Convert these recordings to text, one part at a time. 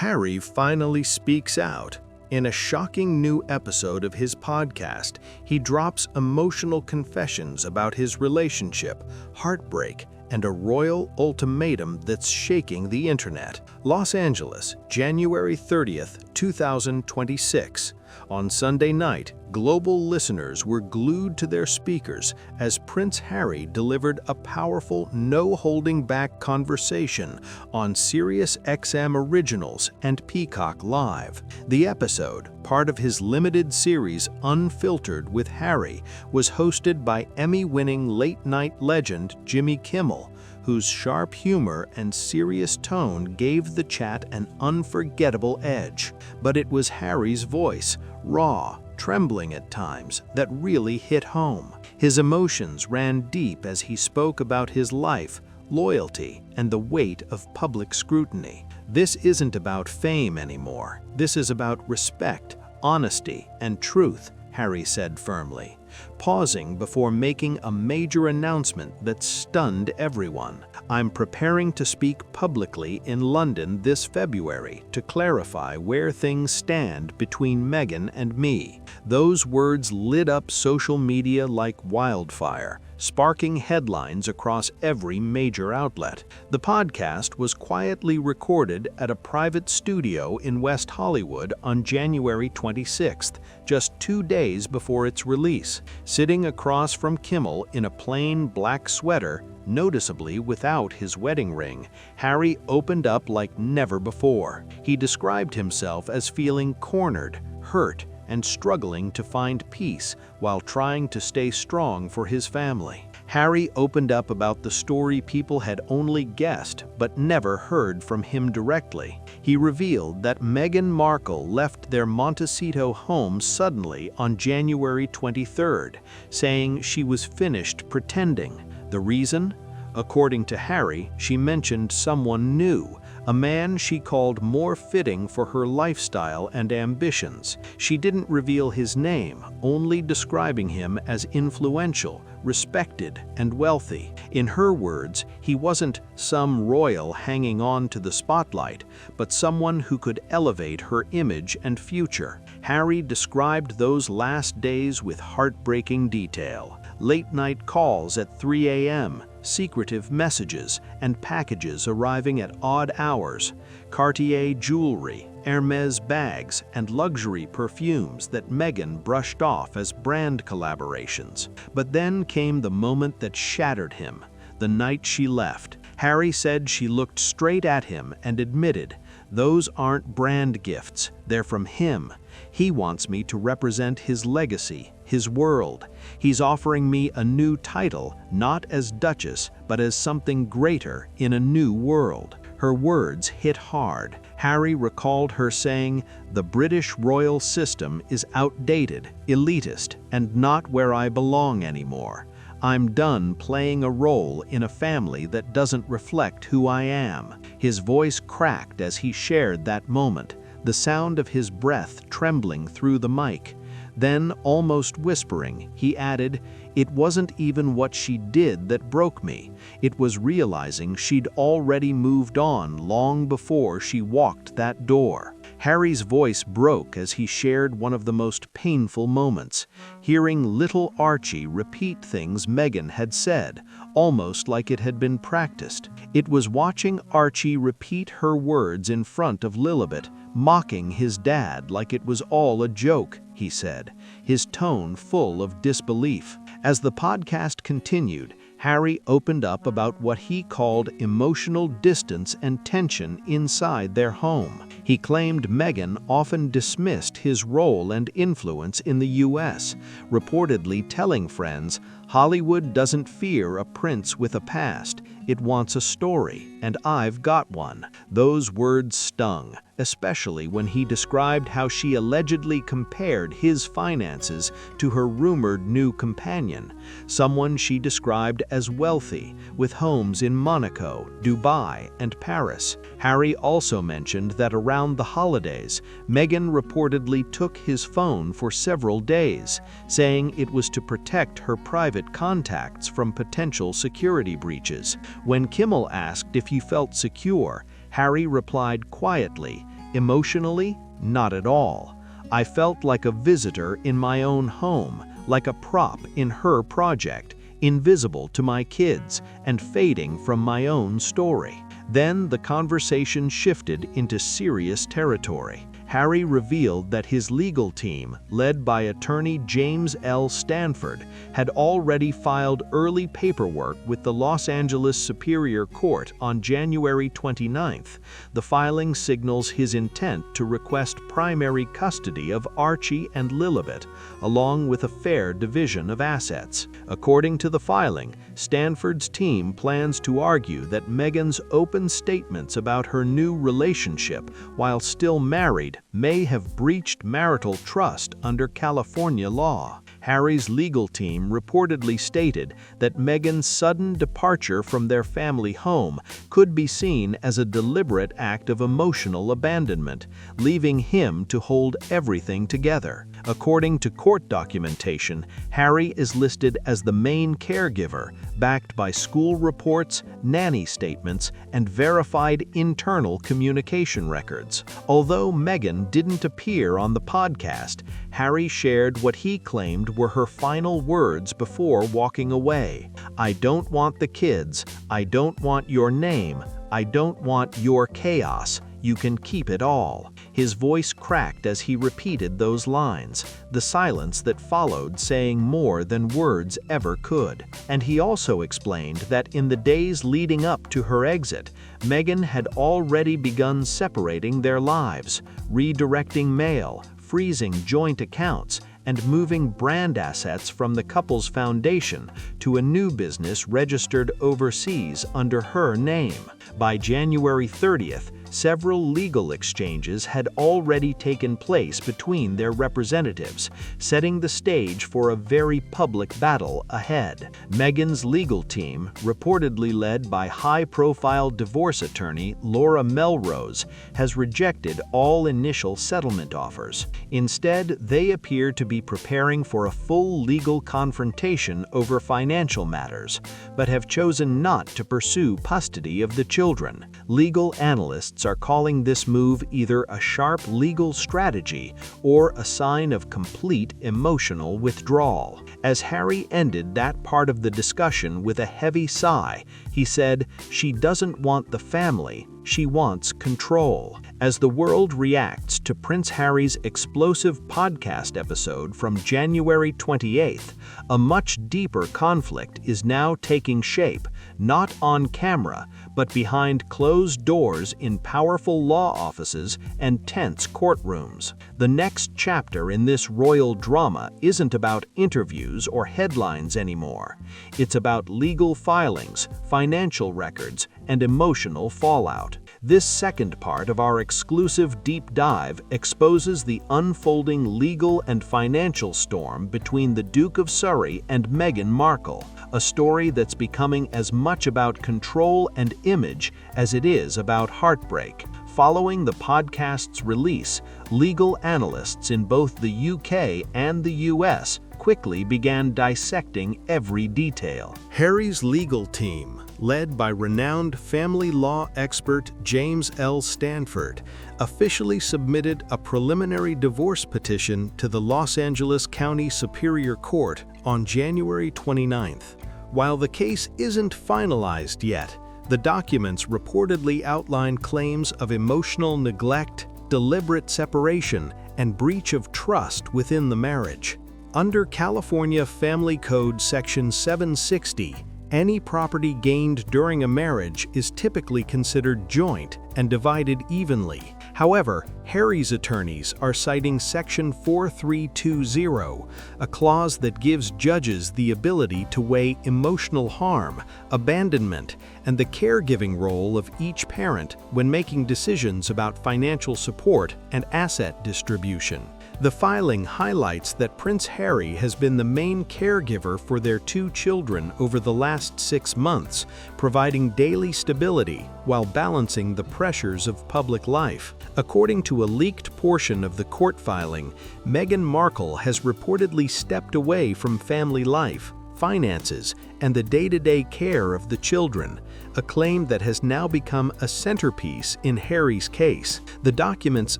Harry finally speaks out. In a shocking new episode of his podcast, he drops emotional confessions about his relationship, heartbreak, and a royal ultimatum that's shaking the internet. Los Angeles, January 30th, 2026. On Sunday night, global listeners were glued to their speakers as Prince Harry delivered a powerful, no-holding-back conversation on SiriusXM Originals and Peacock Live. The episode, part of his limited series Unfiltered with Harry, was hosted by Emmy-winning late-night legend Jimmy Kimmel, whose sharp humor and serious tone gave the chat an unforgettable edge. But it was Harry's voice, raw, trembling at times, that really hit home. His emotions ran deep as he spoke about his life, loyalty, and the weight of public scrutiny. This isn't about fame anymore. This is about respect, honesty, and truth, Harry said firmly, pausing before making a major announcement that stunned everyone. "I'm preparing to speak publicly in London this February to clarify where things stand between Meghan and me." Those words lit up social media like wildfire, sparking headlines across every major outlet. The podcast was quietly recorded at a private studio in West Hollywood on January 26th, just 2 days before its release. Sitting across from Kimmel in a plain black sweater, noticeably without his wedding ring, Harry opened up like never before. He described himself as feeling cornered, hurt, and struggling to find peace while trying to stay strong for his family. Harry opened up about the story people had only guessed but never heard from him directly. He revealed that Meghan Markle left their Montecito home suddenly on January 23rd, saying she was finished pretending. The reason? According to Harry, she mentioned someone new, a man she called more fitting for her lifestyle and ambitions. She didn't reveal his name, only describing him as influential, respected, and wealthy. In her words, he wasn't some royal hanging on to the spotlight, but someone who could elevate her image and future. Harry described those last days with heartbreaking detail. Late-night calls at 3 a.m., secretive messages and packages arriving at odd hours, Cartier jewelry, Hermes bags, and luxury perfumes that Meghan brushed off as brand collaborations. But then came the moment that shattered him, the night she left. Harry said she looked straight at him and admitted, "Those aren't brand gifts, they're from him. He wants me to represent his legacy, his world. He's offering me a new title, not as Duchess, but as something greater in a new world." Her words hit hard. Harry recalled her saying, "The British royal system is outdated, elitist, and not where I belong anymore. I'm done playing a role in a family that doesn't reflect who I am." His voice cracked as he shared that moment, the sound of his breath trembling through the mic. Then, almost whispering, he added, "It wasn't even what she did that broke me. It was realizing she'd already moved on long before she walked that door." Harry's voice broke as he shared one of the most painful moments, hearing little Archie repeat things Meghan had said, almost like it had been practiced. It was watching Archie repeat her words in front of Lilibet, mocking his dad like it was all a joke, he said, his tone full of disbelief. As the podcast continued, Harry opened up about what he called emotional distance and tension inside their home. He claimed Meghan often dismissed his role and influence in the U.S., reportedly telling friends, "Hollywood doesn't fear a prince with a past. It wants a story, and I've got one." Those words stung, especially when he described how she allegedly compared his finances to her rumored new companion, someone she described as wealthy, with homes in Monaco, Dubai, and Paris. Harry also mentioned that around the holidays, Meghan reportedly took his phone for several days, saying it was to protect her private contacts from potential security breaches. When Kimmel asked if he felt secure, Harry replied quietly, Emotionally, not at all. I felt like a visitor in my own home, like a prop in her project, invisible to my kids and fading from my own story. Then the conversation shifted into serious territory. Harry revealed that his legal team, led by attorney James L. Stanford, had already filed early paperwork with the Los Angeles Superior Court on January 29th. The filing signals his intent to request primary custody of Archie and Lilibet, along with a fair division of assets. According to the filing, Stanford's team plans to argue that Meghan's open statements about her new relationship while still married may have breached marital trust under California law. Harry's legal team reportedly stated that Meghan's sudden departure from their family home could be seen as a deliberate act of emotional abandonment, leaving him to hold everything together. According to court documentation, Harry is listed as the main caregiver, backed by school reports, nanny statements, and verified internal communication records. Although Meghan didn't appear on the podcast, Harry shared what he claimed were her final words before walking away. "I don't want the kids. I don't want your name. I don't want your chaos. You can keep it all." His voice cracked as he repeated those lines, the silence that followed saying more than words ever could. And he also explained that in the days leading up to her exit, Meghan had already begun separating their lives, redirecting mail, freezing joint accounts, and moving brand assets from the couple's foundation to a new business registered overseas under her name. By January 30th, several legal exchanges had already taken place between their representatives, setting the stage for a very public battle ahead. Meghan's legal team, reportedly led by high-profile divorce attorney Laura Melrose, has rejected all initial settlement offers. Instead, they appear to be preparing for a full legal confrontation over financial matters, but have chosen not to pursue custody of the children. Legal analysts are calling this move either a sharp legal strategy or a sign of complete emotional withdrawal. As Harry ended that part of the discussion with a heavy sigh, he said, "She doesn't want the family, she wants control." As the world reacts to Prince Harry's explosive podcast episode from January 28th, a much deeper conflict is now taking shape, not on camera, but behind closed doors in powerful law offices and tense courtrooms. The next chapter in this royal drama isn't about interviews or headlines anymore. It's about legal filings, financial records, and emotional fallout. This second part of our exclusive deep dive exposes the unfolding legal and financial storm between the Duke of Surrey and Meghan Markle, a story that's becoming as much about control and image as it is about heartbreak. Following the podcast's release, legal analysts in both the UK and the US quickly began dissecting every detail. Harry's legal team, led by renowned family law expert James L. Stanford, officially submitted a preliminary divorce petition to the Los Angeles County Superior Court on January 29th. While the case isn't finalized yet, the documents reportedly outline claims of emotional neglect, deliberate separation, and breach of trust within the marriage. Under California Family Code Section 760, any property gained during a marriage is typically considered joint and divided evenly. However, Harry's attorneys are citing Section 4320, a clause that gives judges the ability to weigh emotional harm, abandonment, and the caregiving role of each parent when making decisions about financial support and asset distribution. The filing highlights that Prince Harry has been the main caregiver for their two children over the last 6 months, providing daily stability while balancing the pressures of public life. According to a leaked portion of the court filing, Meghan Markle has reportedly stepped away from family life, finances, and the day-to-day care of the children, a claim that has now become a centerpiece in Harry's case. The documents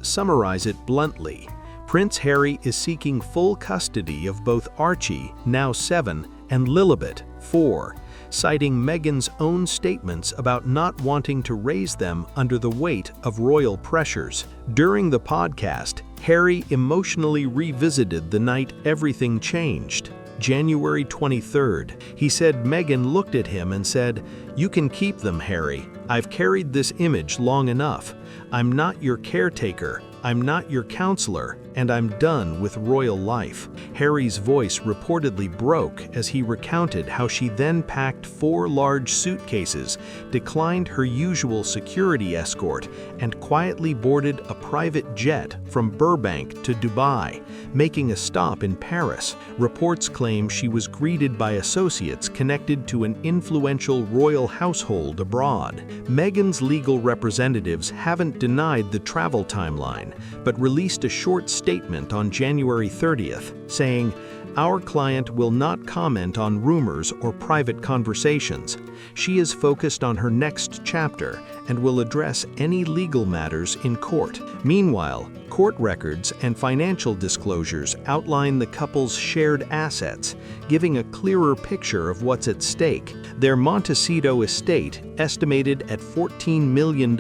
summarize it bluntly. Prince Harry is seeking full custody of both Archie, now 7, and Lilibet, 4, citing Meghan's own statements about not wanting to raise them under the weight of royal pressures. During the podcast, Harry emotionally revisited the night everything changed. January 23rd, he said Meghan looked at him and said, "You can keep them, Harry. I've carried this image long enough. I'm not your caretaker. I'm not your counselor, and I'm done with royal life." Harry's voice reportedly broke as he recounted how she then packed 4 large suitcases, declined her usual security escort, and quietly boarded a private jet from Burbank to Dubai, making a stop in Paris. Reports claim she was greeted by associates connected to an influential royal household abroad. Meghan's legal representatives haven't denied the travel timeline, but released a short statement on January 30th, saying, "Our client will not comment on rumors or private conversations. She is focused on her next chapter and will address any legal matters in court." Meanwhile, court records and financial disclosures outline the couple's shared assets, giving a clearer picture of what's at stake. Their Montecito estate, estimated at $14 million,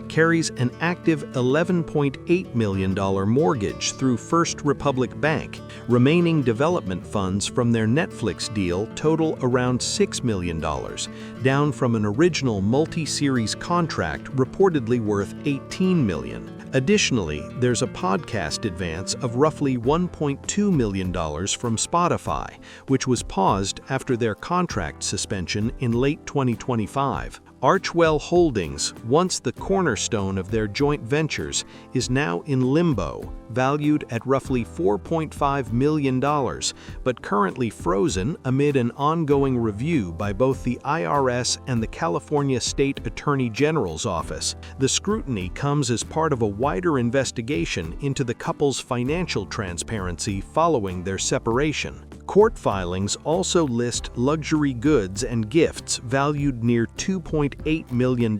carries an active $11.8 million mortgage through First Republic Bank. Remaining development funds from their Netflix deal total around $6 million, down from an original multi-series contract reportedly worth $18 million. Additionally, there's a podcast advance of roughly $1.2 million from Spotify, which was paused after their contract suspension in late 2025. Archwell Holdings, once the cornerstone of their joint ventures, is now in limbo, valued at roughly $4.5 million, but currently frozen amid an ongoing review by both the IRS and the California State Attorney General's office. The scrutiny comes as part of a wider investigation into the couple's financial transparency following their separation. Court filings also list luxury goods and gifts valued near $2.8 million,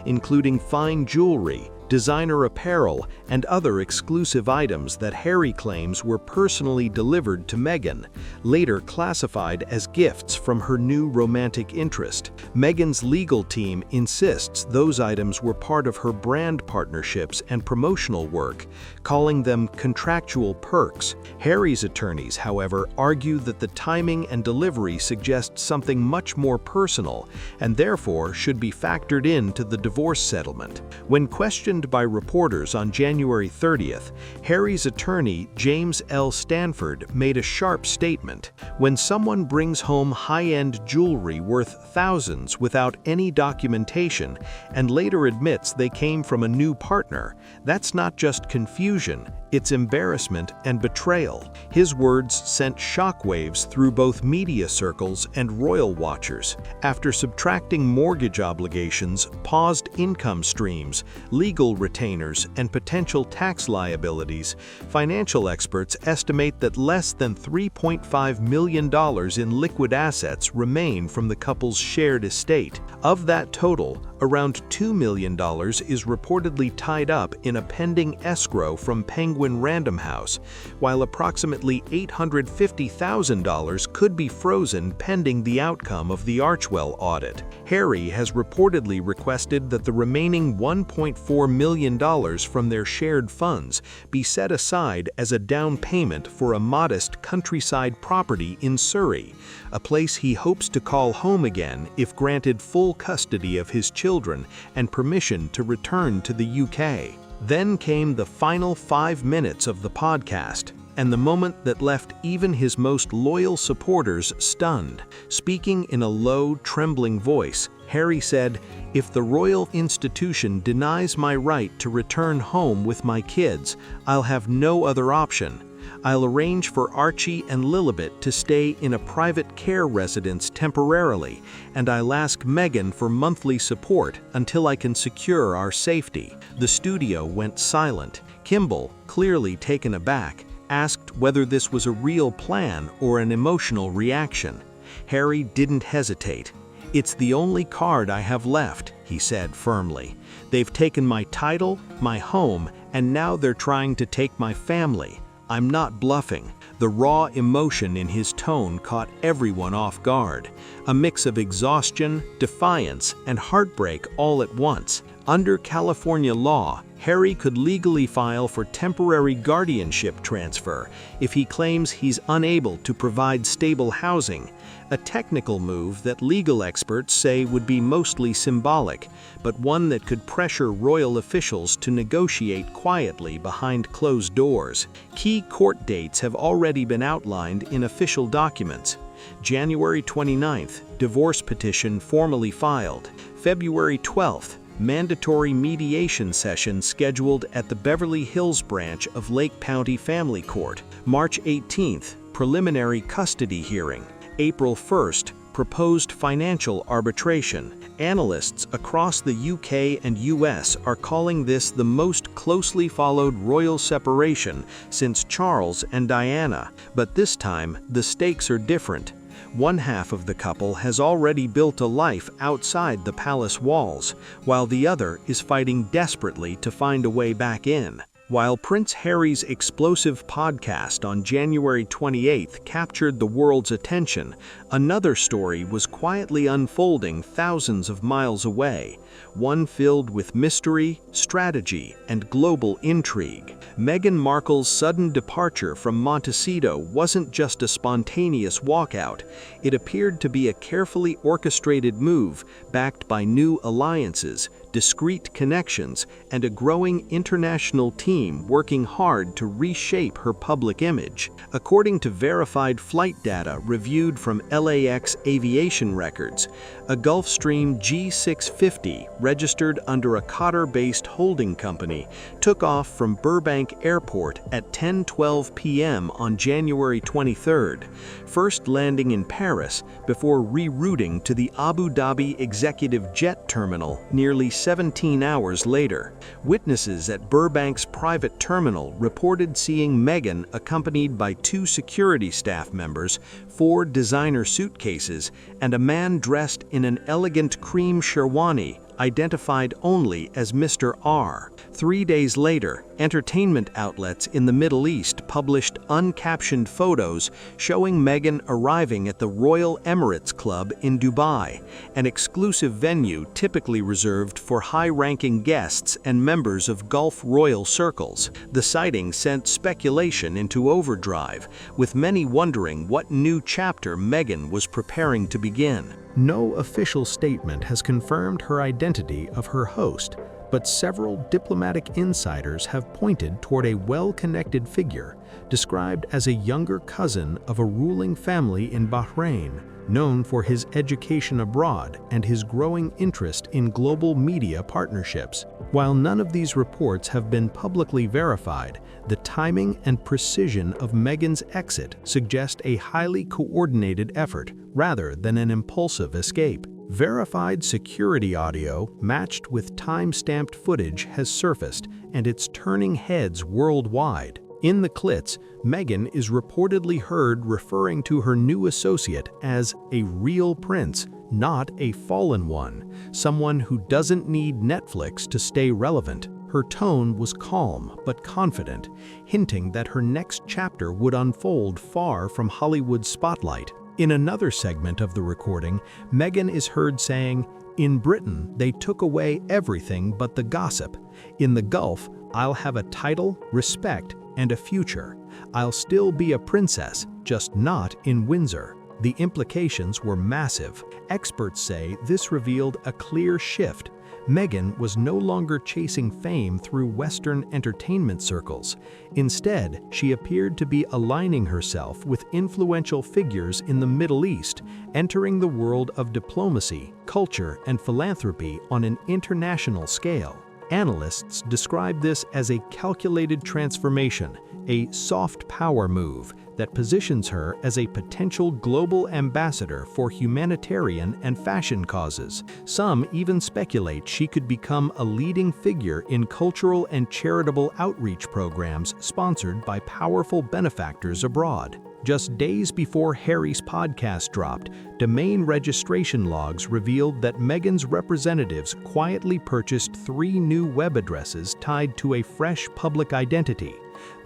including fine jewelry, designer apparel, and other exclusive items that Harry claims were personally delivered to Meghan, later classified as gifts from her new romantic interest. Meghan's legal team insists those items were part of her brand partnerships and promotional work, calling them contractual perks. Harry's attorneys, however, argue that the timing and delivery suggest something much more personal and therefore should be factored into the divorce settlement. When questioned by reporters on January 30th, Harry's attorney, James L. Stanford, made a sharp statement. "When someone brings home high-end jewelry worth thousands without any documentation and later admits they came from a new partner, that's not just confusion, it's embarrassment and betrayal." His words sent shockwaves through both media circles and royal watchers. After subtracting mortgage obligations, paused income streams, legal retainers, and potential tax liabilities, financial experts estimate that less than $3.5 million in liquid assets remain from the couple's shared estate. Of that total, around $2 million is reportedly tied up in a pending escrow from Penguin Random House, while approximately $850,000 could be frozen pending the outcome of the Archwell audit. Harry has reportedly requested that the remaining $1.4 million from their shared funds be set aside as a down payment for a modest countryside property in Surrey, a place he hopes to call home again if granted full custody of his children and permission to return to the UK. Then came the final 5 minutes of the podcast, and the moment that left even his most loyal supporters stunned. Speaking in a low, trembling voice, Harry said, "If the royal institution denies my right to return home with my kids, I'll have no other option. I'll arrange for Archie and Lilibet to stay in a private care residence temporarily, and I'll ask Meghan for monthly support until I can secure our safety." The studio went silent. Kimball, clearly taken aback, asked whether this was a real plan or an emotional reaction. Harry didn't hesitate. "It's the only card I have left," he said firmly. "They've taken my title, my home, and now they're trying to take my family. I'm not bluffing." The raw emotion in his tone caught everyone off guard. A mix of exhaustion, defiance, and heartbreak all at once. Under California law, Harry could legally file for temporary guardianship transfer if he claims he's unable to provide stable housing, a technical move that legal experts say would be mostly symbolic, but one that could pressure royal officials to negotiate quietly behind closed doors. Key court dates have already been outlined in official documents. January 29th, divorce petition formally filed. February 12th, mandatory mediation session scheduled at the Beverly Hills branch of Lake County Family Court. March 18th, preliminary custody hearing. April 1st, proposed financial arbitration. Analysts across the UK and US are calling this the most closely followed royal separation since Charles and Diana, but this time the stakes are different. One half of the couple has already built a life outside the palace walls, while the other is fighting desperately to find a way back in. While Prince Harry's explosive podcast on January 28th captured the world's attention, another story was quietly unfolding thousands of miles away, one filled with mystery, strategy, and global intrigue. Meghan Markle's sudden departure from Montecito wasn't just a spontaneous walkout. It appeared to be a carefully orchestrated move backed by new alliances, discreet connections, and a growing international team working hard to reshape her public image. According to verified flight data reviewed from LAX aviation records, a Gulfstream G650 registered under a Qatar-based holding company took off from Burbank Airport at 10:12 p.m. on January 23rd, first landing in Paris before rerouting to the Abu Dhabi Executive Jet Terminal nearly 17 hours later. Witnesses at Burbank's private terminal reported seeing Meghan accompanied by 2 security staff members, 4 designer suitcases, and a man dressed in an elegant cream sherwani, identified only as Mr. R. 3 days later, entertainment outlets in the Middle East published uncaptioned photos showing Meghan arriving at the Royal Emirates Club in Dubai, an exclusive venue typically reserved for high-ranking guests and members of Gulf royal circles. The sighting sent speculation into overdrive, with many wondering what new chapter Meghan was preparing to begin. No official statement has confirmed her identity of her host, but several diplomatic insiders have pointed toward a well-connected figure, described as a younger cousin of a ruling family in Bahrain, known for his education abroad and his growing interest in global media partnerships. While none of these reports have been publicly verified, the timing and precision of Meghan's exit suggest a highly coordinated effort rather than an impulsive escape. Verified security audio matched with time-stamped footage has surfaced, and it's turning heads worldwide. In the clips, Meghan is reportedly heard referring to her new associate as a real prince, not a fallen one, someone who doesn't need Netflix to stay relevant. Her tone was calm but confident, hinting that her next chapter would unfold far from Hollywood's spotlight. In another segment of the recording, Meghan is heard saying, "In Britain, they took away everything but the gossip. In the Gulf, I'll have a title, respect, and a future. I'll still be a princess, just not in Windsor." The implications were massive. Experts say this revealed a clear shift. Meghan was no longer chasing fame through Western entertainment circles. Instead, she appeared to be aligning herself with influential figures in the Middle East, entering the world of diplomacy, culture, and philanthropy on an international scale. Analysts describe this as a calculated transformation, a soft power move that positions her as a potential global ambassador for humanitarian and fashion causes. Some even speculate she could become a leading figure in cultural and charitable outreach programs sponsored by powerful benefactors abroad. Just days before Harry's podcast dropped, domain registration logs revealed that Meghan's representatives quietly purchased 3 new web addresses tied to a fresh public identity: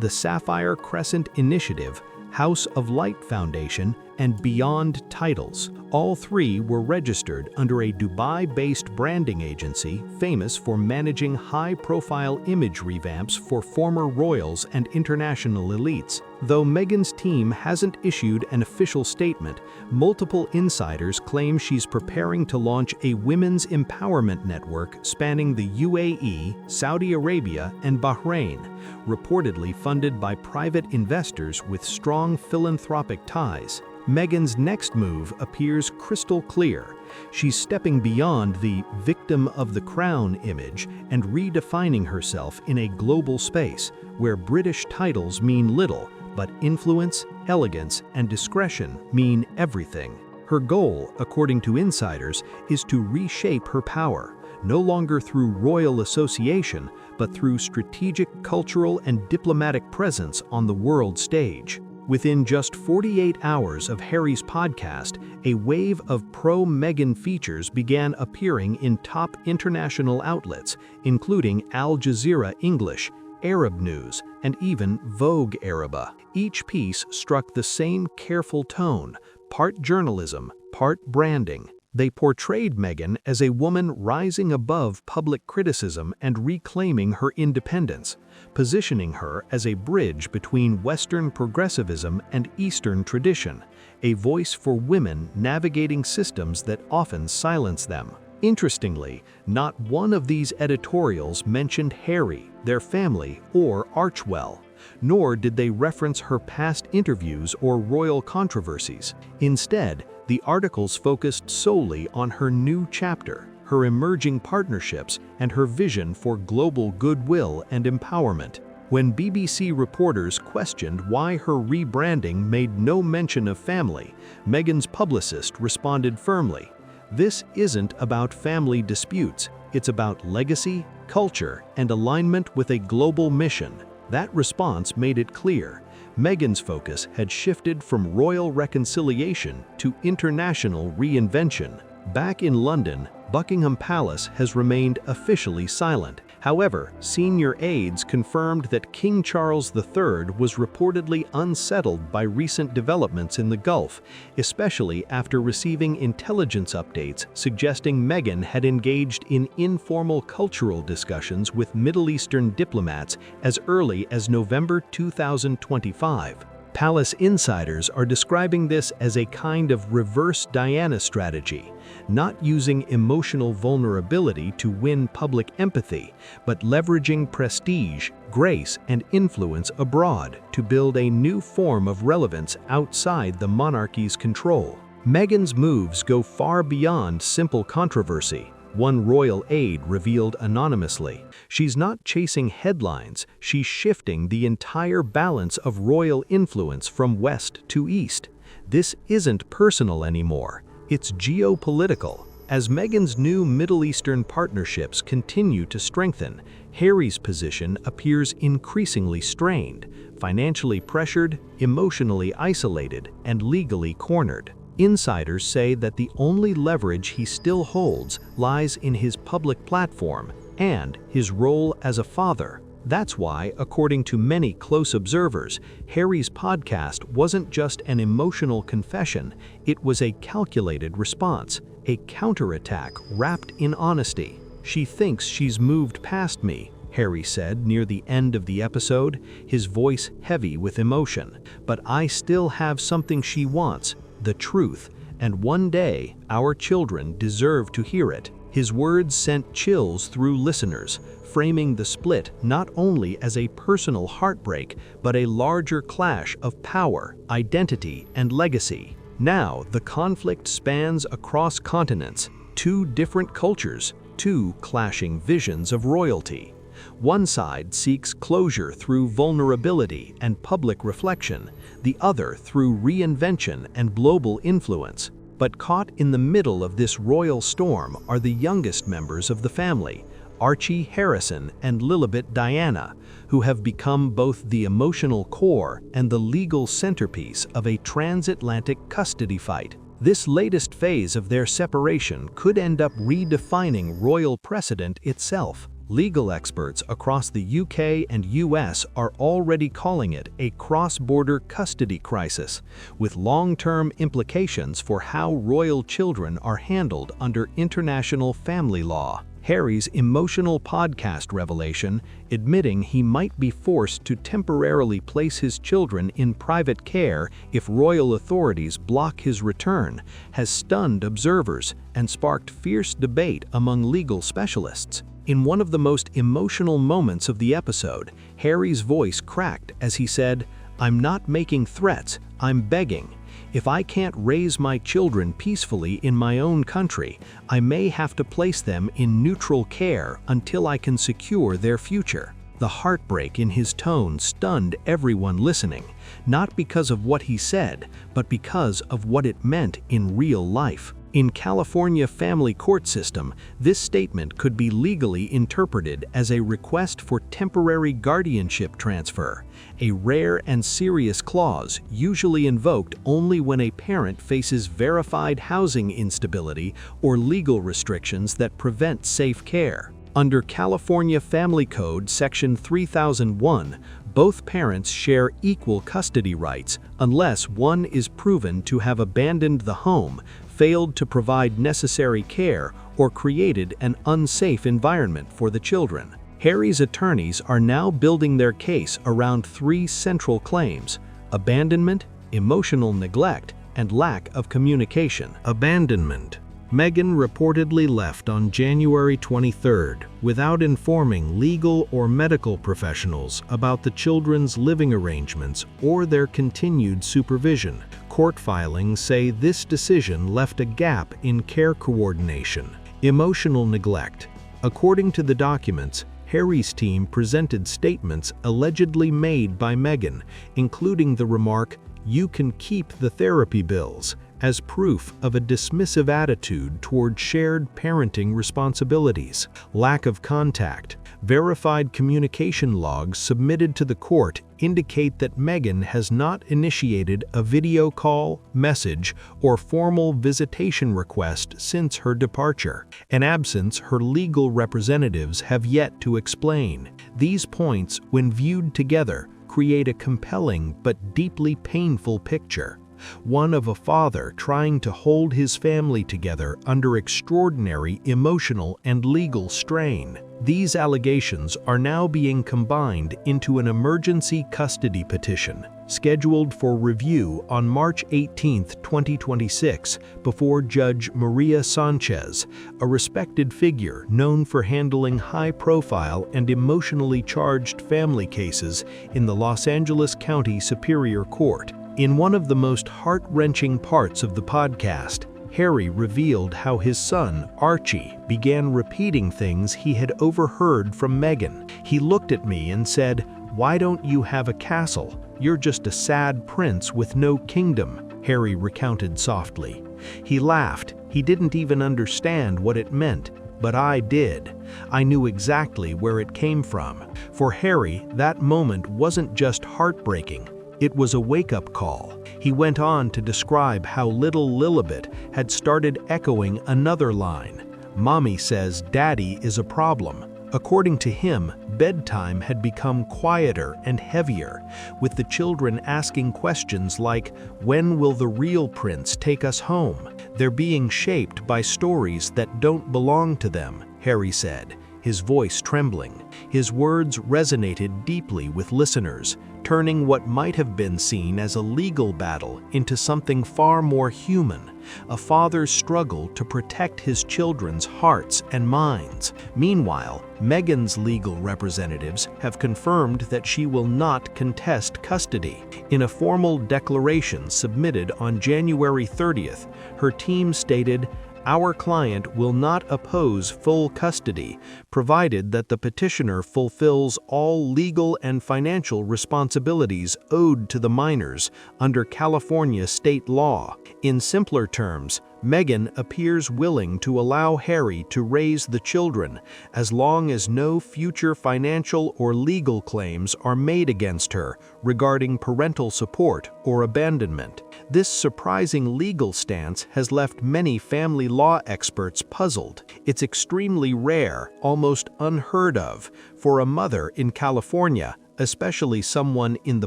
the Sapphire Crescent Initiative, House of Light Foundation, and Beyond Titles. All 3 were registered under a Dubai-based branding agency famous for managing high-profile image revamps for former royals and international elites. Though Meghan's team hasn't issued an official statement, multiple insiders claim she's preparing to launch a women's empowerment network spanning the UAE, Saudi Arabia, and Bahrain, reportedly funded by private investors with strong philanthropic ties. Meghan's next move appears crystal clear. She's stepping beyond the victim of the crown image and redefining herself in a global space where British titles mean little, but influence, elegance, and discretion mean everything. Her goal, according to insiders, is to reshape her power, no longer through royal association, but through strategic cultural and diplomatic presence on the world stage. Within just 48 hours of Harry's podcast, a wave of pro-Meghan features began appearing in top international outlets, including Al Jazeera English, Arab News, and even Vogue Araba. Each piece struck the same careful tone, part journalism, part branding. They portrayed Meghan as a woman rising above public criticism and reclaiming her independence, positioning her as a bridge between Western progressivism and Eastern tradition, a voice for women navigating systems that often silence them. Interestingly, not one of these editorials mentioned Harry, their family, or Archewell, nor did they reference her past interviews or royal controversies. Instead, the articles focused solely on her new chapter, her emerging partnerships, and her vision for global goodwill and empowerment. When BBC reporters questioned why her rebranding made no mention of family, Meghan's publicist responded firmly, "This isn't about family disputes, it's about legacy, culture, and alignment with a global mission." That response made it clear. Meghan's focus had shifted from royal reconciliation to international reinvention. Back in London, Buckingham Palace has remained officially silent. However, senior aides confirmed that King Charles III was reportedly unsettled by recent developments in the Gulf, especially after receiving intelligence updates suggesting Meghan had engaged in informal cultural discussions with Middle Eastern diplomats as early as November 2025. Palace insiders are describing this as a kind of reverse Diana strategy, not using emotional vulnerability to win public empathy, but leveraging prestige, grace, and influence abroad to build a new form of relevance outside the monarchy's control. Meghan's moves go far beyond simple controversy. One royal aide revealed anonymously, she's not chasing headlines, she's shifting the entire balance of royal influence from west to east. This isn't personal anymore, it's geopolitical. As Meghan's new Middle Eastern partnerships continue to strengthen, Harry's position appears increasingly strained, financially pressured, emotionally isolated, and legally cornered. Insiders say that the only leverage he still holds lies in his public platform and his role as a father. That's why, according to many close observers, Harry's podcast wasn't just an emotional confession, it was a calculated response, a counterattack wrapped in honesty. "She thinks she's moved past me," Harry said near the end of the episode, his voice heavy with emotion. "But I still have something she wants, the truth, and one day our children deserve to hear it." His words sent chills through listeners, framing the split not only as a personal heartbreak, but a larger clash of power, identity, and legacy. Now the conflict spans across continents, 2 different cultures, two clashing visions of royalty. One side seeks closure through vulnerability and public reflection, the other through reinvention and global influence. But caught in the middle of this royal storm are the youngest members of the family, Archie Harrison and Lilibet Diana, who have become both the emotional core and the legal centerpiece of a transatlantic custody fight. This latest phase of their separation could end up redefining royal precedent itself. Legal experts across the UK and US are already calling it a cross-border custody crisis, with long-term implications for how royal children are handled under international family law. Harry's emotional podcast revelation, admitting he might be forced to temporarily place his children in private care if royal authorities block his return, has stunned observers and sparked fierce debate among legal specialists. In one of the most emotional moments of the episode, Harry's voice cracked as he said, "I'm not making threats, I'm begging. If I can't raise my children peacefully in my own country, I may have to place them in neutral care until I can secure their future." The heartbreak in his tone stunned everyone listening, not because of what he said, but because of what it meant in real life. In California family court system, this statement could be legally interpreted as a request for temporary guardianship transfer, a rare and serious clause usually invoked only when a parent faces verified housing instability or legal restrictions that prevent safe care. Under California Family Code Section 3001, both parents share equal custody rights unless one is proven to have abandoned the home, failed to provide necessary care, or created an unsafe environment for the children. Harry's attorneys are now building their case around three central claims: abandonment, emotional neglect, and lack of communication. Abandonment. Meghan reportedly left on January 23rd without informing legal or medical professionals about the children's living arrangements or their continued supervision. Court filings say this decision left a gap in care coordination. Emotional neglect. According to the documents, Harry's team presented statements allegedly made by Meghan, including the remark, "You can keep the therapy bills," as proof of a dismissive attitude toward shared parenting responsibilities. Lack of contact. Verified communication logs submitted to the court indicate that Meghan has not initiated a video call, message, or formal visitation request since her departure, an absence her legal representatives have yet to explain. These points, when viewed together, create a compelling but deeply painful picture. One of a father trying to hold his family together under extraordinary emotional and legal strain. These allegations are now being combined into an emergency custody petition, scheduled for review on March 18, 2026, before Judge Maria Sanchez, a respected figure known for handling high-profile and emotionally charged family cases in the Los Angeles County Superior Court. In one of the most heart-wrenching parts of the podcast, Harry revealed how his son, Archie, began repeating things he had overheard from Meghan. "He looked at me and said, 'Why don't you have a castle? You're just a sad prince with no kingdom,'" Harry recounted softly. "He laughed. He didn't even understand what it meant. But I did. I knew exactly where it came from." For Harry, that moment wasn't just heartbreaking. It was a wake-up call. He went on to describe how little Lilibet had started echoing another line, "Mommy says Daddy is a problem." According to him, bedtime had become quieter and heavier, with the children asking questions like, "When will the real prince take us home?" They're being shaped by stories that don't belong to them, Harry said, his voice trembling. His words resonated deeply with listeners, turning what might have been seen as a legal battle into something far more human, a father's struggle to protect his children's hearts and minds. Meanwhile, Meghan's legal representatives have confirmed that she will not contest custody. In a formal declaration submitted on January 30th, her team stated, Our client will not oppose full custody, provided that the petitioner fulfills all legal and financial responsibilities owed to the minors under California state law. In simpler terms, Meghan appears willing to allow Harry to raise the children as long as no future financial or legal claims are made against her regarding parental support or abandonment. This surprising legal stance has left many family law experts puzzled. It's extremely rare, almost unheard of, for a mother in California, especially someone in the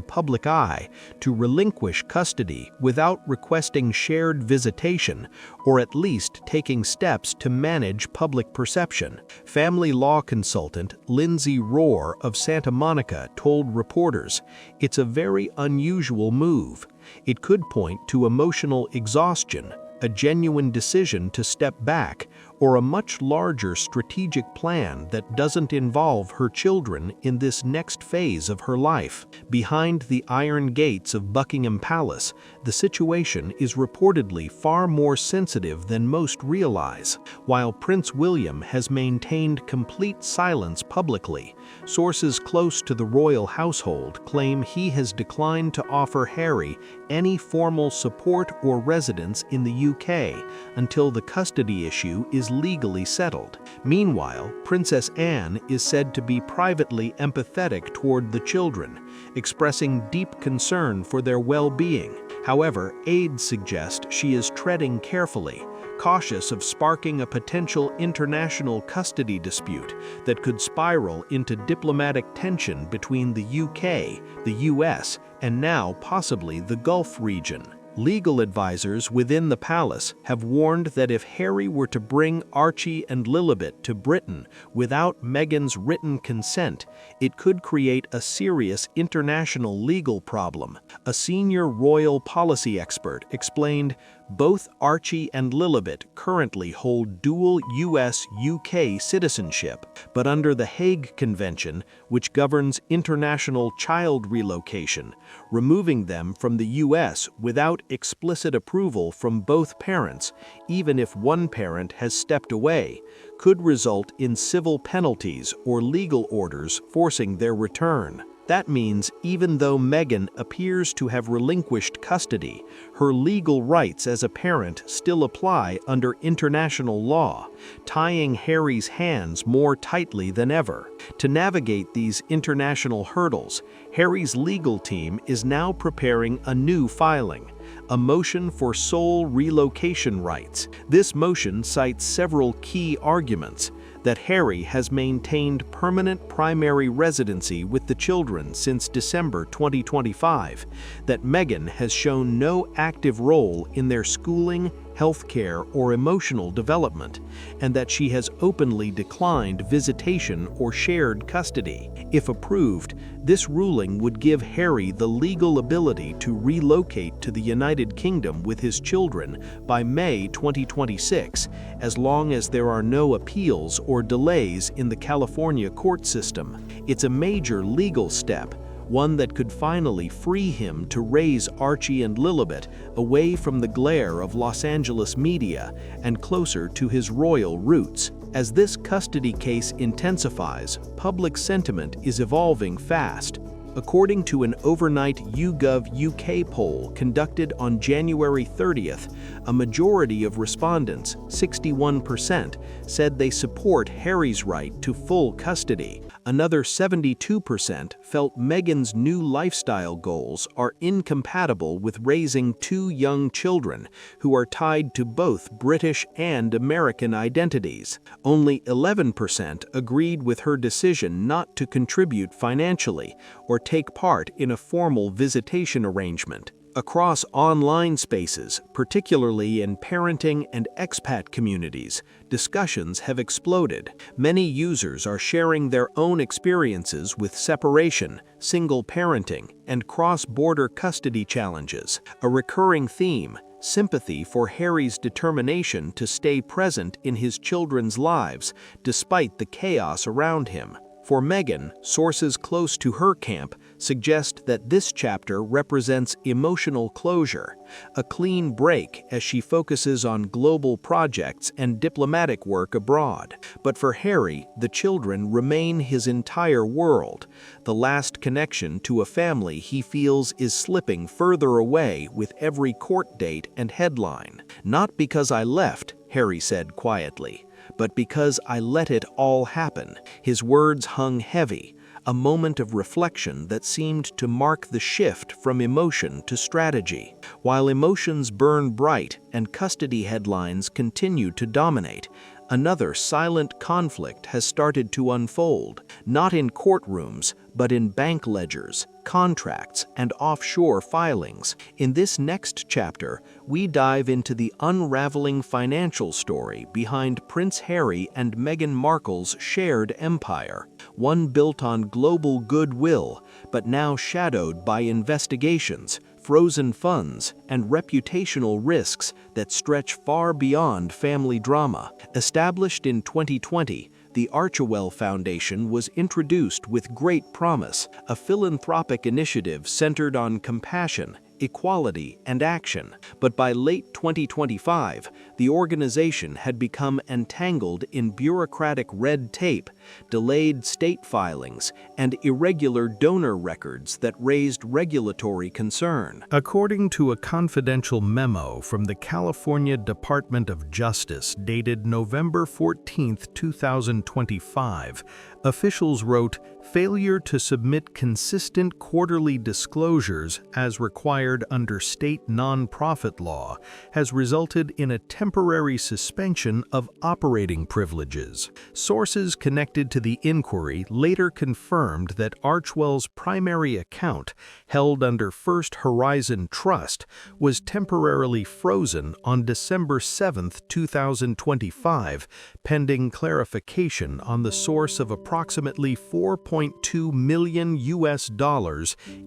public eye, to relinquish custody without requesting shared visitation or at least taking steps to manage public perception. Family law consultant Lindsay Rohr of Santa Monica told reporters, "It's a very unusual move. It could point to emotional exhaustion, a genuine decision to step back, or a much larger strategic plan that doesn't involve her children in this next phase of her life." Behind the iron gates of Buckingham Palace, the situation is reportedly far more sensitive than most realize. While Prince William has maintained complete silence publicly, sources close to the royal household claim he has declined to offer Harry any formal support or residence in the UK until the custody issue is legally settled. Meanwhile, Princess Anne is said to be privately empathetic toward the children, expressing deep concern for their well-being. However, aides suggest she is treading carefully, cautious of sparking a potential international custody dispute that could spiral into diplomatic tension between the UK, the US, and now possibly the Gulf region. Legal advisors within the palace have warned that if Harry were to bring Archie and Lilibet to Britain without Meghan's written consent, it could create a serious international legal problem. A senior royal policy expert explained, "Both Archie and Lilibet currently hold dual US-UK citizenship, but under the Hague Convention, which governs international child relocation, removing them from the US without explicit approval from both parents, even if one parent has stepped away, could result in civil penalties or legal orders forcing their return." That means even though Meghan appears to have relinquished custody, her legal rights as a parent still apply under international law, tying Harry's hands more tightly than ever. To navigate these international hurdles, Harry's legal team is now preparing a new filing, a motion for sole relocation rights. This motion cites several key arguments: that Harry has maintained permanent primary residency with the children since December 2025, that Meghan has shown no active role in their schooling, healthcare, or emotional development, and that she has openly declined visitation or shared custody. If approved, this ruling would give Harry the legal ability to relocate to the United Kingdom with his children by May 2026, as long as there are no appeals or delays in the California court system. It's a major legal step, one that could finally free him to raise Archie and Lilibet away from the glare of Los Angeles media and closer to his royal roots. As this custody case intensifies, public sentiment is evolving fast. According to an overnight YouGov UK poll conducted on January 30th, a majority of respondents, 61%, said they support Harry's right to full custody. Another 72% felt Meghan's new lifestyle goals are incompatible with raising two young children who are tied to both British and American identities. Only 11% agreed with her decision not to contribute financially or take part in a formal visitation arrangement. Across online spaces, particularly in parenting and expat communities, discussions have exploded. Many users are sharing their own experiences with separation, single parenting, and cross-border custody challenges. A recurring theme: sympathy for Harry's determination to stay present in his children's lives despite the chaos around him. For Meghan, sources close to her camp suggest that this chapter represents emotional closure, a clean break as she focuses on global projects and diplomatic work abroad. But for Harry, the children remain his entire world, the last connection to a family he feels is slipping further away with every court date and headline. "Not because I left," Harry said quietly, "but because I let it all happen." His words hung heavy, a moment of reflection that seemed to mark the shift from emotion to strategy. While emotions burn bright and custody headlines continue to dominate, another silent conflict has started to unfold, not in courtrooms, but in bank ledgers, contracts, and offshore filings. In this next chapter, we dive into the unraveling financial story behind Prince Harry and Meghan Markle's shared empire, one built on global goodwill, but now shadowed by investigations, frozen funds, and reputational risks that stretch far beyond family drama. Established in 2020, the Archewell Foundation was introduced with great promise, a philanthropic initiative centered on compassion, equality, and action. But by late 2025, the organization had become entangled in bureaucratic red tape, delayed state filings, and irregular donor records that raised regulatory concern. According to a confidential memo from the California Department of Justice dated November 14, 2025, officials wrote, "Failure to submit consistent quarterly disclosures as required under state nonprofit law has resulted in a temporary suspension of operating privileges." Sources connected to the inquiry later confirmed that Archewell's primary account, held under First Horizon Trust, was temporarily frozen on December 7, 2025, pending clarification on the source of approximately $4.2 million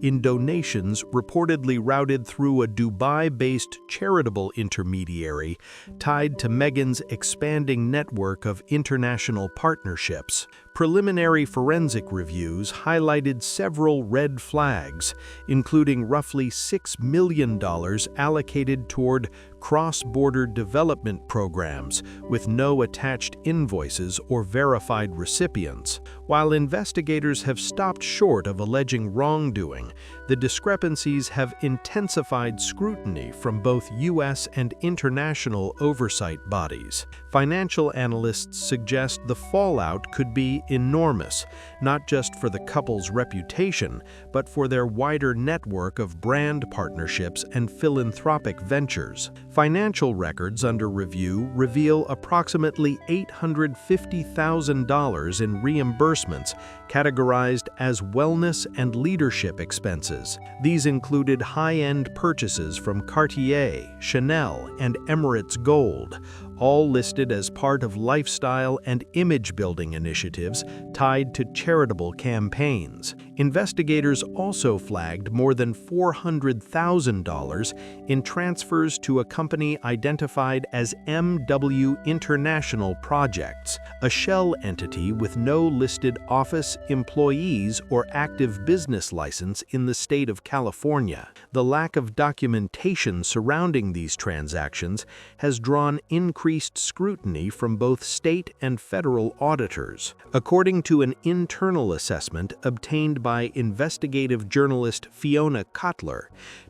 in donations reportedly routed through a Dubai-based charitable intermediary tied to Meghan's expanding network of international partnerships. Preliminary forensic reviews highlighted several red flags, including roughly $6 million allocated toward cross-border development programs with no attached invoices or verified recipients. While investigators have stopped short of alleging wrongdoing, the discrepancies have intensified scrutiny from both U.S. and international oversight bodies. Financial analysts suggest the fallout could be enormous, not just for the couple's reputation, but for their wider network of brand partnerships and philanthropic ventures. Financial records under review reveal approximately $850,000 in reimbursements categorized as wellness and leadership expenses. These included high-end purchases from Cartier, Chanel, and Emirates Gold, all listed as part of lifestyle and image-building initiatives tied to charitable campaigns. Investigators also flagged more than $400,000 in transfers to a company identified as MW International Projects, a shell entity with no listed office, employees, or active business license in the state of California. The lack of documentation surrounding these transactions has drawn increased scrutiny from both state and federal auditors. According to an internal assessment obtained by investigative journalist Fiona Kotler,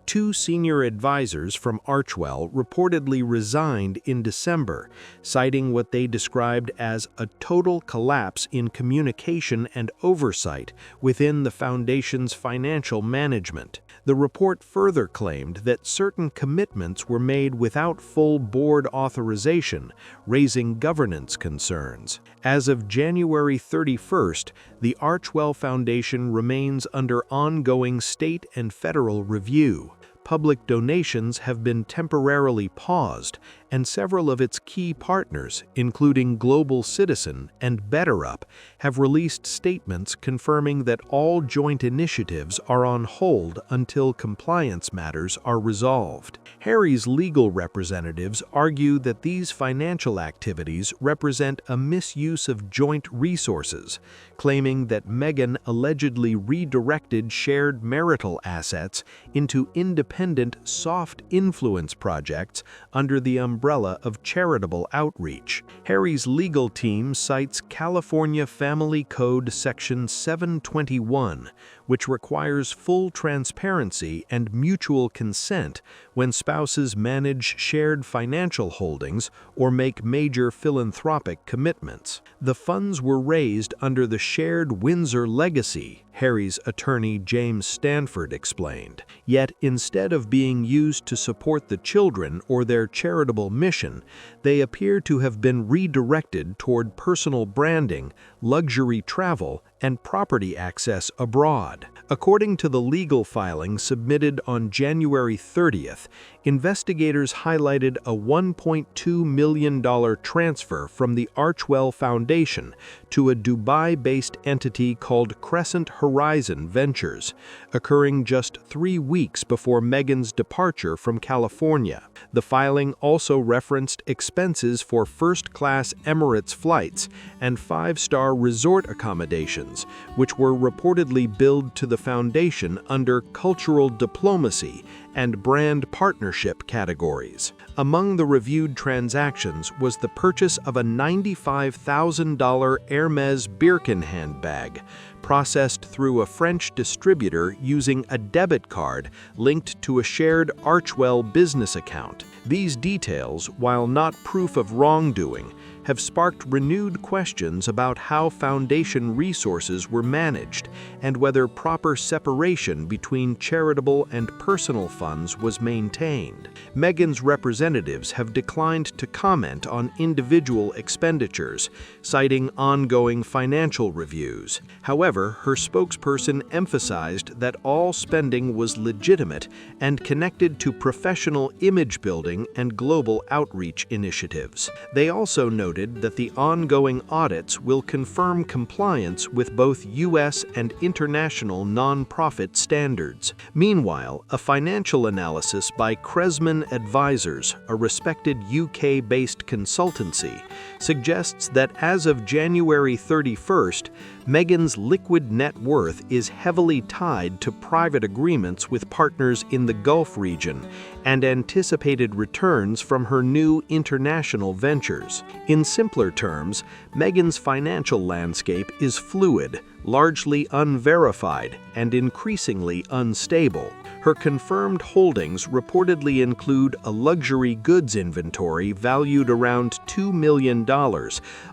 2 senior advisors from Archewell reportedly resigned in December, citing what they described as a total collapse in communication and oversight within the foundation's financial management. The report further claimed that certain commitments were made without full board authorization, raising governance concerns. As of January 31st, the Archewell Foundation remains under ongoing state and federal review. Public donations have been temporarily paused, and several of its key partners, including Global Citizen and BetterUp, have released statements confirming that all joint initiatives are on hold until compliance matters are resolved. Harry's legal representatives argue that these financial activities represent a misuse of joint resources, claiming that Meghan allegedly redirected shared marital assets into independent soft influence projects under the umbrella of charitable outreach. Harry's legal team cites California Family Code Section 721, which requires full transparency and mutual consent when spouses manage shared financial holdings or make major philanthropic commitments. The funds were raised under the shared Windsor legacy, Harry's attorney James Stanford explained. Yet instead of being used to support the children or their charitable mission, they appear to have been redirected toward personal branding, luxury travel, and property access abroad. According to the legal filing submitted on January 30th, investigators highlighted a $1.2 million transfer from the Archwell Foundation to a Dubai-based entity called Crescent Horizon Ventures, occurring just 3 weeks before Meghan's departure from California. The filing also referenced expenses for first-class Emirates flights and 5-star resort accommodations, which were reportedly billed to the foundation under cultural diplomacy and brand partnership categories. Among the reviewed transactions was the purchase of a $95,000 Hermes Birkin handbag, processed through a French distributor using a debit card linked to a shared Archwell business account. These details, while not proof of wrongdoing, have sparked renewed questions about how foundation resources were managed and whether proper separation between charitable and personal funds was maintained. Meghan's representatives have declined to comment on individual expenditures, citing ongoing financial reviews. However, her spokesperson emphasized that all spending was legitimate and connected to professional image building and global outreach initiatives. They also noted that the ongoing audits will confirm compliance with both U.S. and international nonprofit standards. Meanwhile, a financial analysis by Cresman Advisors, a respected UK-based consultancy, suggests that as of January 31st, Meghan's liquid net worth is heavily tied to private agreements with partners in the Gulf region and anticipated returns from her new international ventures. In simpler terms, Meghan's financial landscape is fluid, largely unverified, and increasingly unstable. Her confirmed holdings reportedly include a luxury goods inventory valued around $2 million,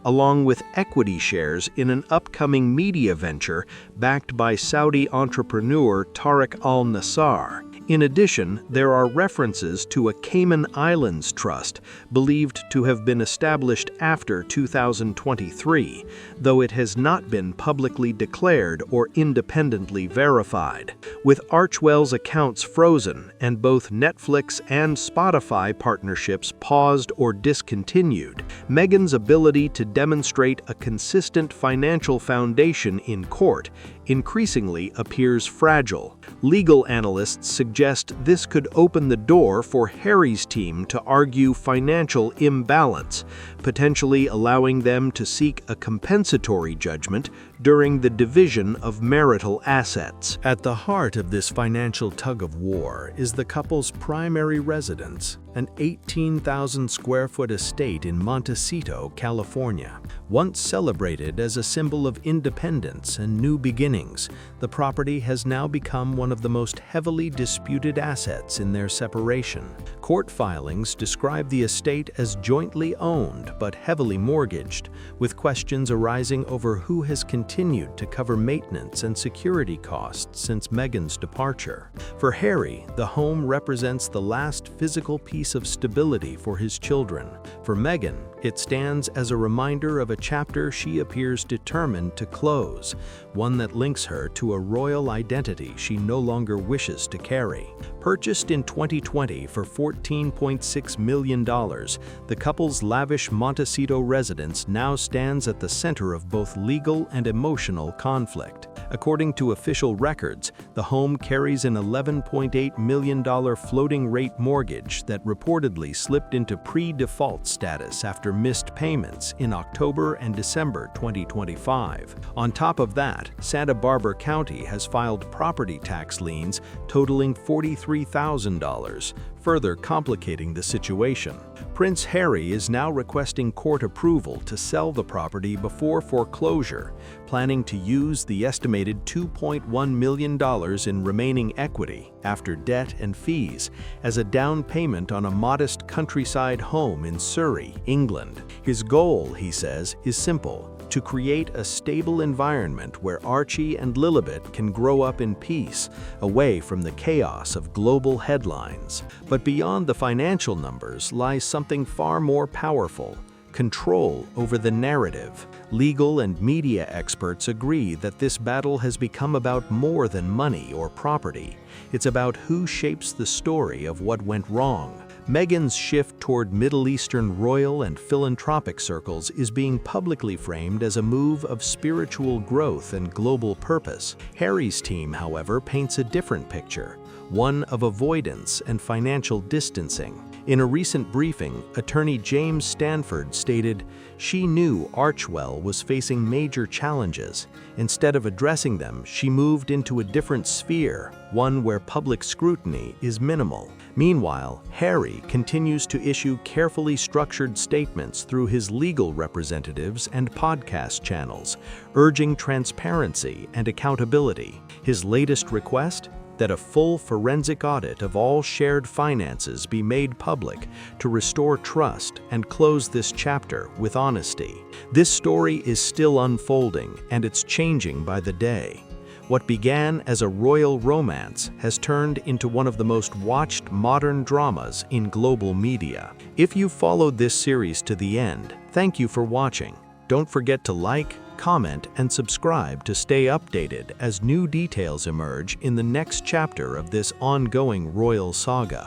along with equity shares in an upcoming media venture backed by Saudi entrepreneur Tariq al-Nassar. In addition, there are references to a Cayman Islands trust, believed to have been established after 2023, though it has not been publicly declared or independently verified. With Archwell's accounts frozen and both Netflix and Spotify partnerships paused or discontinued, Meghan's ability to demonstrate a consistent financial foundation in court increasingly appears fragile. Legal analysts suggest this could open the door for Harry's team to argue financial imbalance, potentially allowing them to seek a compensatory judgment during the division of marital assets. At the heart of this financial tug-of-war is the couple's primary residence, an 18,000-square-foot estate in Montecito, California. Once celebrated as a symbol of independence and new beginnings, the property has now become one of the most heavily disputed assets in their separation. Court filings describe the estate as jointly owned but heavily mortgaged, with questions arising over who has continued to cover maintenance and security costs since Meghan's departure. For Harry, the home represents the last physical piece piece of stability for his children. For Meghan, it stands as a reminder of a chapter she appears determined to close, one that links her to a royal identity she no longer wishes to carry. Purchased in 2020 for $14.6 million, the couple's lavish Montecito residence now stands at the center of both legal and emotional conflict. According to official records, the home carries an $11.8 million floating-rate mortgage that reportedly slipped into pre-default status after missed payments in October and December 2025. On top of that, Santa Barbara County has filed property tax liens totaling $43,000, further complicating the situation. Prince Harry is now requesting court approval to sell the property before foreclosure, planning to use the estimated $2.1 million in remaining equity after debt and fees as a down payment on a modest countryside home in Surrey, England. His goal, he says, is simple: to create a stable environment where Archie and Lilibet can grow up in peace, away from the chaos of global headlines. But beyond the financial numbers lies something far more powerful: control over the narrative. Legal and media experts agree that this battle has become about more than money or property. It's about who shapes the story of what went wrong. Meghan's shift toward Middle Eastern royal and philanthropic circles is being publicly framed as a move of spiritual growth and global purpose. Harry's team, however, paints a different picture, one of avoidance and financial distancing. In a recent briefing, attorney James Stanford stated she knew Archewell was facing major challenges. Instead of addressing them, she moved into a different sphere, one where public scrutiny is minimal. Meanwhile, Harry continues to issue carefully structured statements through his legal representatives and podcast channels, urging transparency and accountability. His latest request? That a full forensic audit of all shared finances be made public to restore trust and close this chapter with honesty. This story is still unfolding, and it's changing by the day. What began as a royal romance has turned into one of the most watched modern dramas in global media. If you followed this series to the end, thank you for watching. Don't forget to like, comment, and subscribe to stay updated as new details emerge in the next chapter of this ongoing royal saga.